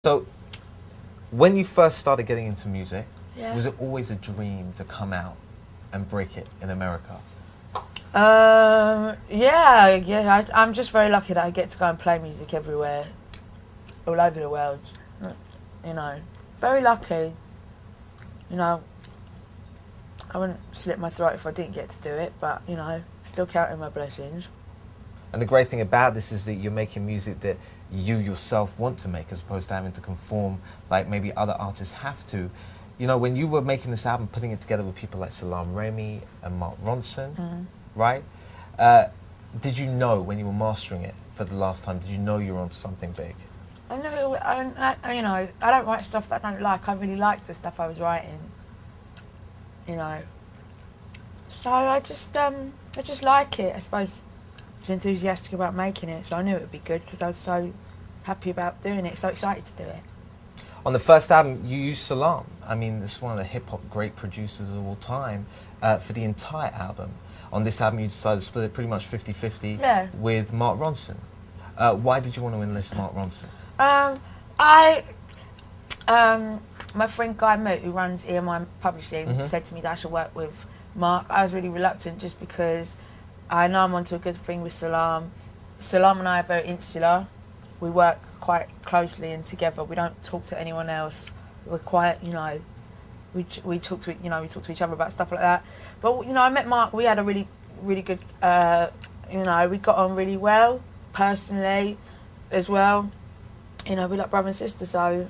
So, when you first started getting into music, Yeah. was it always a dream to come out and break it in America? Yeah. I'm just very lucky that I get to go and play music everywhere, all over the world. You know, very lucky. You know, I wouldn't slit my throat if I didn't get to do it, but, you know, still counting my blessings. And the great thing about this is that you're making music that you yourself want to make, as opposed to having to conform like maybe other artists have to. You know, when you were making this album, putting it together with people like Salaam Remi and Mark Ronson, right? Did you know when you were mastering it for the last time, did you know you were on something big? I don't write stuff that I don't like. I really liked the stuff I was writing, you know. So I just like it. I suppose I was enthusiastic about making it, so I knew it would be good because I was so happy about doing it, so excited to do it. On the first album, you used Salaam. I mean, this is one of the hip-hop great producers of all time, for the entire album. On this album, you decided to split it pretty much 50-50 with Mark Ronson. Why did you want to enlist Mark Ronson? My friend Guy Moot, who runs EMI Publishing, said to me that I should work with Mark. I was really reluctant just because I know I'm onto a good thing with Salaam. Salaam and I are very insular. We work quite closely and together. We don't talk to anyone else. We're quite, you know, we talk to each other about stuff like that. But, you know, I met Mark. We had a really good, you know, we got on really well personally as well. You know, we're like brother and sister, so,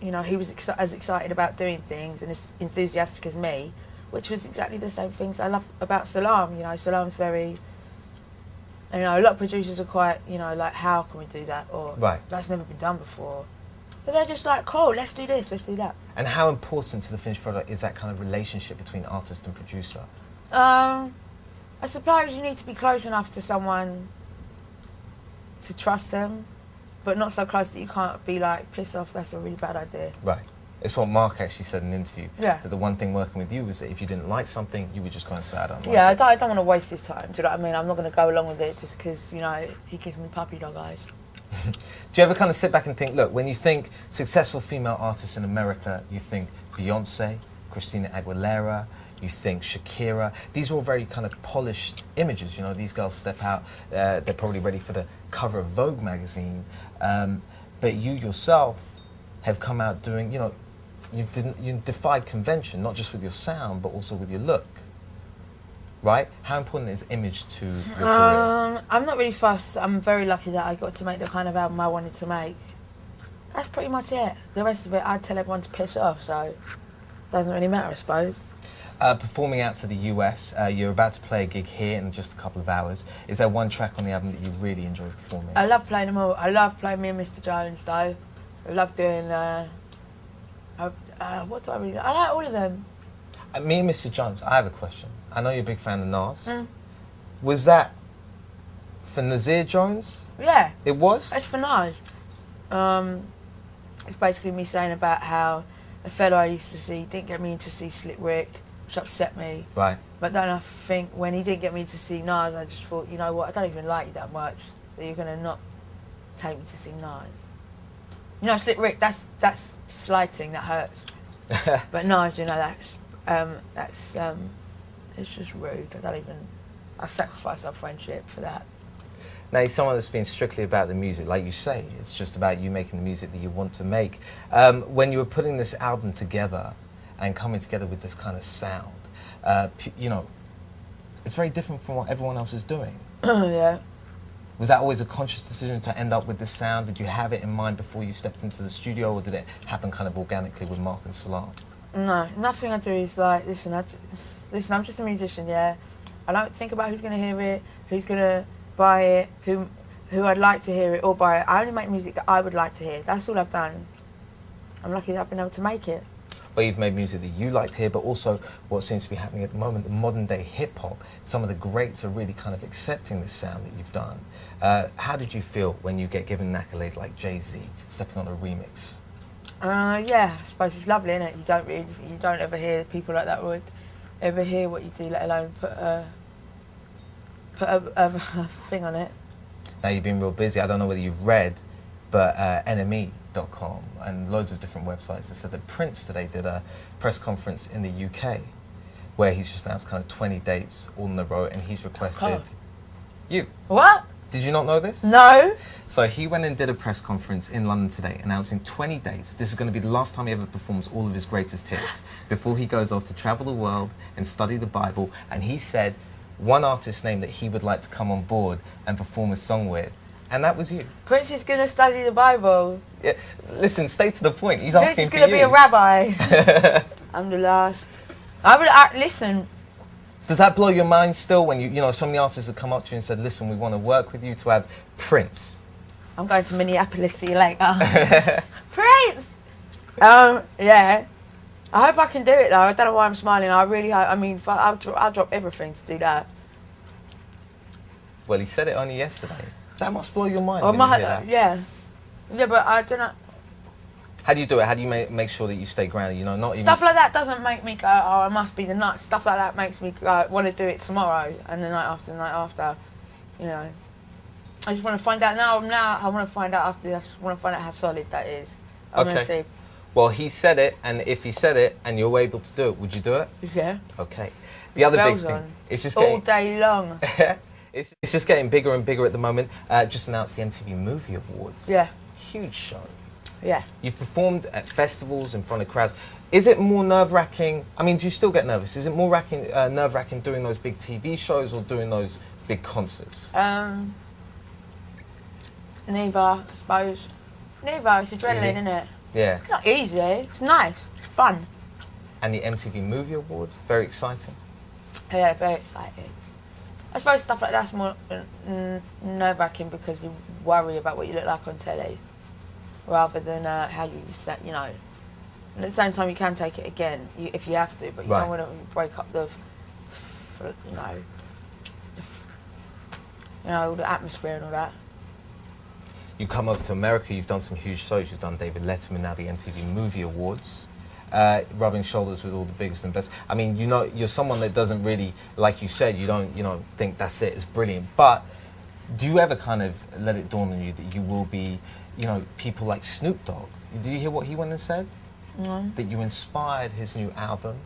you know, he was as excited about doing things and as enthusiastic as me, which was exactly the same things I love about Salaam. You know, Salaam's very, you know, a lot of producers are quite, you know, like, how can we do that? Or, that's never been done before. But they're just like, cool, let's do this, let's do that. And how important to the finished product is that kind of relationship between artist and producer? I suppose you need to be close enough to someone to trust them, but not so close that you can't be like, piss off, that's a really bad idea. Right. It's what Mark actually said in an interview. Yeah. That the one thing working with you was that if you didn't like something, you would just go and say, I don't like it. I don't want to waste his time, do you know what I mean? I'm not going to go along with it just because, you know, he gives me puppy dog eyes. Do you ever kind of sit back and think, look, when you think successful female artists in America, you think Beyonce, Christina Aguilera, you think Shakira. These are all very kind of polished images. You know, these girls step out, they're probably ready for the cover of Vogue magazine. But you yourself have come out doing, you know, you've defied convention, not just with your sound, but also with your look. Right? How important is image to your career? I'm not really fussed. I'm very lucky that I got to make the kind of album I wanted to make. That's pretty much it. The rest of it, I'd tell everyone to piss off, so it doesn't really matter, I suppose. Performing out to the US, you're about to play a gig here in just a couple of hours. Is there one track on the album that you really enjoy performing? I love playing them all. I love playing Me and Mr. Jones, though. I love doing, what do I really... I like all of them. Me and Mr. Jones, I have a question. I know you're a big fan of Nas. Was that for Nasir Jones? Yeah. It was? It's for Nas. It's basically me saying about how a fellow I used to see didn't get me in to see Slick Rick, which upset me. Right. But then I think when he didn't get me to see Nas, I just thought, you know what, I don't even like you that much, that you're going to not take me to see Nas. You know, Slick Rick, that's slighting, that hurts. But Nas, you know, that's it's just rude. I sacrifice our friendship for that. Now, you're someone that's been strictly about the music, like you say. It's just about you making the music that you want to make. When you were putting this album together and coming together with this kind of sound, you know, it's very different from what everyone else is doing. Yeah. Was that always a conscious decision to end up with this sound? Did you have it in mind before you stepped into the studio, or did it happen kind of organically with Mark and Salaam? No, nothing I do is like, listen, I'm just a musician, yeah. I don't think about who's going to hear it, who's going to buy it, who I'd like to hear it or buy it. I only make music that I would like to hear. That's all I've done. I'm lucky that I've been able to make it. Well, you've made music that you like to hear, but also what seems to be happening at the moment, the modern day hip hop. Some of the greats are really kind of accepting this sound that you've done. How did you feel when you get given an accolade like Jay-Z stepping on a remix? Yeah, I suppose it's lovely, isn't it? You don't ever hear people like that would ever hear what you do, let alone put a thing on it. Now, you've been real busy. I don't know whether you've read but NME.com and loads of different websites have said that Prince today did a press conference in the UK where he's just announced kind of 20 dates all in a row, and he's requested you. What? Did you not know this? No. So he went and did a press conference in London today announcing 20 dates. This is going to be the last time he ever performs all of his greatest hits before he goes off to travel the world and study the Bible. And he said one artist's name that he would like to come on board and perform a song with, and that was you. Prince is going to study the Bible. Yeah, listen, stay to the point. He's Prince asking is for going to you. be a rabbi. I'm the last. I would listen. Does that blow your mind still when you know, so many artists have come up to you and said, listen, we want to work with you to have Prince? I'm going to Minneapolis, see you later. Prince! Yeah. I hope I can do it though. I don't know why I'm smiling. I really hope. I mean, I'll drop everything to do that. Well, he said it only yesterday. That must blow your mind. Well, when you hear that. Yeah. Yeah, but I don't know. How do you do it? How do you make sure that you stay grounded? You know, not even... Stuff like that doesn't make me go, oh, I must be the nuts. Stuff like that makes me go, want to do it tomorrow and the night after, you know. I just want to find out now I want to find out after this, I want to find out how solid that is. I'm going to see. Well, he said it, and if he said it and you were able to do it, would you do it? Yeah. Okay. The other big Bells thing, on. it's just all day long. it's just getting bigger and bigger at the moment. Just announced the MTV Movie Awards. Yeah. Huge show. Yeah. You've performed at festivals in front of crowds. Is it more nerve-wracking? I mean, do you still get nervous? Is it more nerve-wracking doing those big TV shows or doing those big concerts? Neither, I suppose. Neither. It's adrenaline, isn't it? Yeah. It's not easy. It's nice. It's fun. And the MTV Movie Awards, very exciting. Yeah, very exciting. I suppose stuff like that's more nerve-wracking because you worry about what you look like on telly, rather than how you set, you know. And at the same time, you can take it again if you have to, but you don't want to break up the all the atmosphere and all that. You come over to America, you've done some huge shows, you've done David Letterman, now the MTV Movie Awards, rubbing shoulders with all the biggest and best. I mean, you know, you're someone that doesn't really, like you said, you don't, think that's it, it's brilliant. But do you ever kind of let it dawn on you that you will be, people like Snoop Dogg? Did you hear what he went and said? No. That you inspired his new album,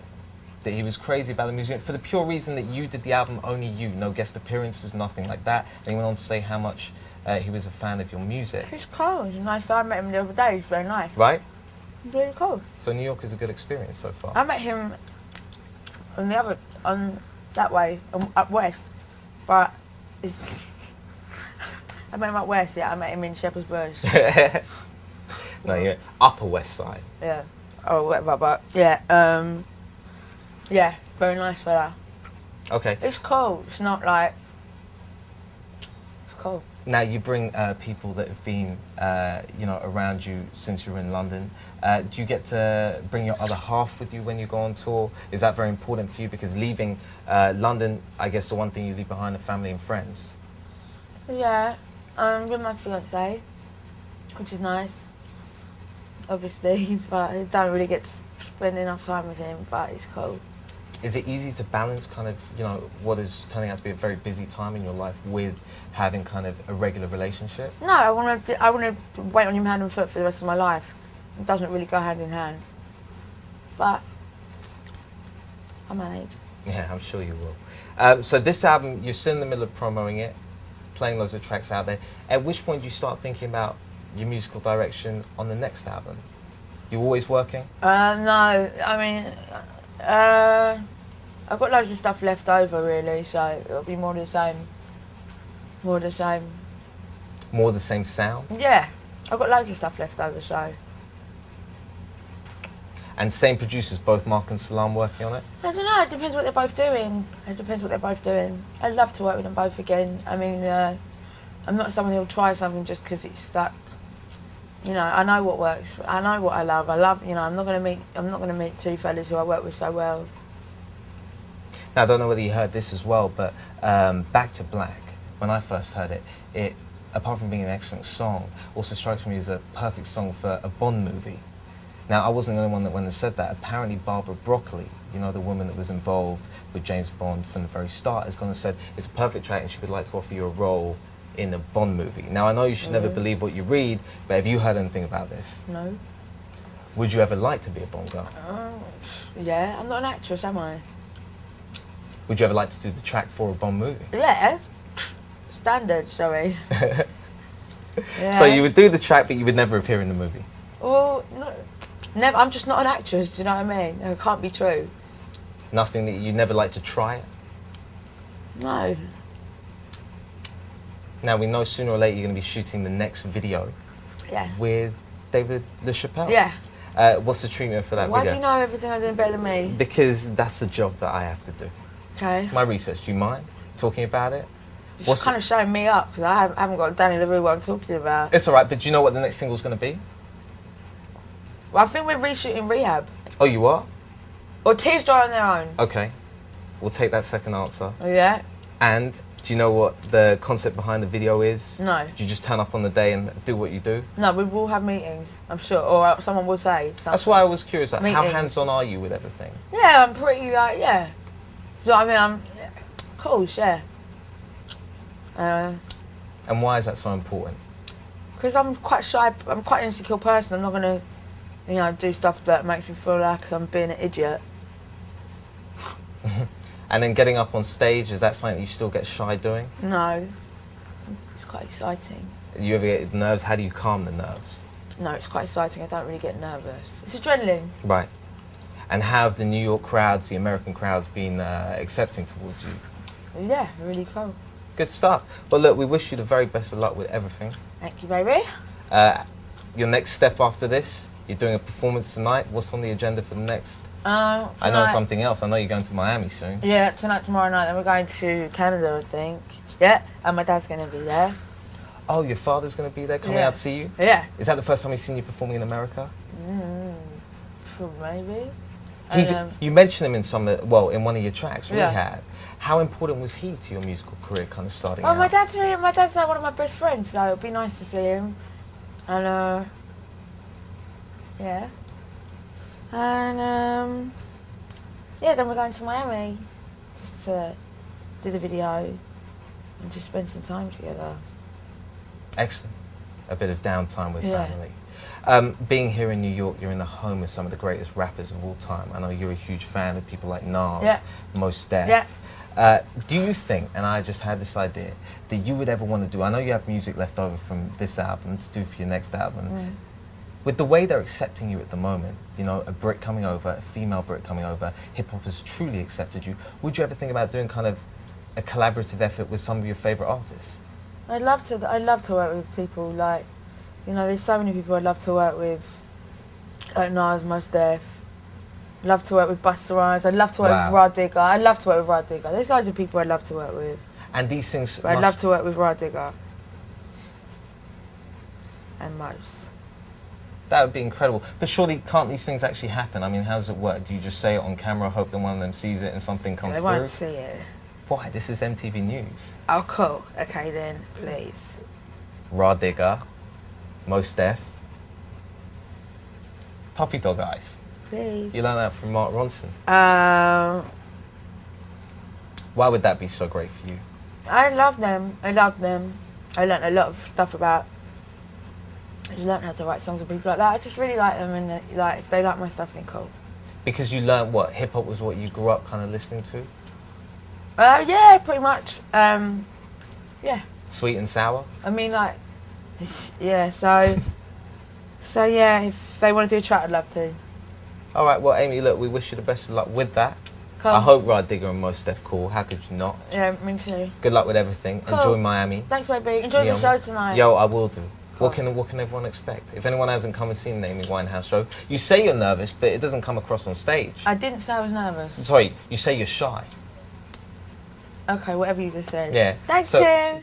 that he was crazy about the music for the pure reason that you did the album, only you, no guest appearances, nothing like that. And he went on to say how much he was a fan of your music. He's cool. He's a nice guy. I met him the other day. He's very nice. Right? He's really cool. So New York is a good experience so far. I met him on that way, up west. But I met him up west, yeah. I met him in Shepherd's Bush. No, yeah, Upper West Side. Yeah. Or whatever, but yeah. Yeah, very nice fella. Okay. It's cool. It's not like... It's cool. Now you bring people that have been, around you since you were in London. Do you get to bring your other half with you when you go on tour? Is that very important for you? Because leaving London, I guess the one thing you leave behind are family and friends. Yeah, with my fiance, which is nice. Obviously, but I don't really get to spend enough time with him, but it's cool. Is it easy to balance kind of, what is turning out to be a very busy time in your life with having kind of a regular relationship? No, I want to wait on him hand and foot for the rest of my life. It doesn't really go hand in hand. But I manage. Yeah, I'm sure you will. So this album, you're still in the middle of promoting it, playing loads of tracks out there. At which point do you start thinking about your musical direction on the next album? You always working? No, I mean, I've got loads of stuff left over really, so it'll be more the same. More the same. More the same sound? Yeah, I've got loads of stuff left over, so. And same producers, both Mark and Salam working on it? I don't know, it depends what they're both doing. I'd love to work with them both again. I mean, I'm not someone who'll try something just because it's stuck. I know what works. I know what I love. I'm not going to meet two fellas who I work with so well. Now, I don't know whether you heard this as well, but Back to Black, when I first heard it, apart from being an excellent song, also strikes me as a perfect song for a Bond movie. Now, I wasn't the only one that when they said that. Apparently, Barbara Broccoli, the woman that was involved with James Bond from the very start, has gone and said it's a perfect track and she would like to offer you a role in a Bond movie. Now, I know you should never believe what you read, but have you heard anything about this? No. Would you ever like to be a Bond girl? Yeah, I'm not an actress, am I? Would you ever like to do the track for a Bond movie? Yeah. Standard, sorry. Yeah. So you would do the track, but you would never appear in the movie? Well, no, never. I'm just not an actress. Do you know what I mean? It can't be true. Nothing that you'd never like to try it? No. Now, we know sooner or later you're going to be shooting the next video Yeah. with David LaChapelle. Yeah. What's the treatment for that Why video? do you know everything I'm doing better than me? Because that's the job that I have to do. Okay. My research, do you mind talking about it? You're just kind of showing me up because I haven't got Danny LaRue what I'm talking about. It's all right, but do you know what the next single's going to be? Well, I think we're reshooting Rehab. Oh, you are? Or Tears Dry on Their Own. Okay. We'll take that second answer. Oh, yeah? And do you know what the concept behind the video is? No. Do you just turn up on the day and do what you do? No, we will have meetings, I'm sure. Or someone will say something. That's why I was curious. Like, how Meetings. hands-on are you with everything? Yeah, I'm pretty, yeah. So, I mean, yeah. Of course, yeah. And why is that so important? Because I'm quite shy, I'm quite an insecure person. I'm not going to, do stuff that makes me feel like I'm being an idiot. And then getting up on stage, is that something you still get shy doing? No. It's quite exciting. You ever get nerves? How do you calm the nerves? No, it's quite exciting. I don't really get nervous. It's adrenaline. Right. And have the New York crowds, the American crowds, been accepting towards you? Yeah, really cool. Good stuff. Well, look, we wish you the very best of luck with everything. Thank you, baby. Your next step after this, you're doing a performance tonight. What's on the agenda for the next? I know something else. I know you're going to Miami soon. Yeah, tonight, tomorrow night. Then we're going to Canada, I think. Yeah, and my dad's going to be there. Oh, your father's going to be there coming out to see you? Yeah. Is that the first time he's seen you performing in America? Maybe. You mentioned him in in one of your tracks, Yeah. Rehab. How important was he to your musical career, kind of starting Oh, out? my dad's like one of my best friends, so it'd be nice to see him. And yeah. And then we're going to Miami just to do the video and just spend some time together. Excellent. A bit of downtime with Yeah. family. Being here in New York, you're in the home of some of the greatest rappers of all time. I know you're a huge fan of people like Nas, Yeah. Mos Def. Yeah. Do you think, and I just had this idea, that you would ever want to do, I know you have music left over from this album to do for your next album, with the way they're accepting you at the moment, a Brit coming over, a female Brit coming over, hip-hop has truly accepted you, would you ever think about doing kind of a collaborative effort with some of your favourite artists? I'd love to work with people like, there's so many people I'd love to work with, like Nas, Mos Def. I'd love to work with Busta Rhymes. I'd love to work with Rod Digger. I'd love to work with Rod Digger. There's loads of people I'd love to work with. And these things But I'd love to work with Rod Digger. And Mos. That would be incredible. But surely can't these things actually happen? I mean, how does it work? Do you just say it on camera, hope that one of them sees it and something comes They through? won't see it. Why? This is MTV News. Oh, cool. Okay, then, please. Raw Digger, Mos Def, Puppy Dog Eyes. Please. You learned that from Mark Ronson. I Why would that be so great for you? love them. I learned a lot of stuff about. I just learned how to write songs with people like that. I just really like them, and if they like my stuff, then cool. Because you learned what? Hip-hop was what you grew up kind of listening to? Yeah, pretty much. Yeah. Sweet and sour? I mean, yeah, so yeah, if they want to do a track, I'd love to. All right, well, Amy, look, we wish you the best of luck with that. Cool. I hope Raw Digger and Mos Def cool. How could you not? Yeah, me too. Good luck with everything. Cool. Enjoy Miami. Thanks, baby. Enjoy the show tonight. Yo, I will do. Cool. What can everyone expect? If anyone hasn't come and seen the Amy Winehouse show, you say you're nervous, but it doesn't come across on stage. I didn't say I was nervous. Sorry, you say you're shy. Okay, whatever you just said. Yeah. Thank So- you.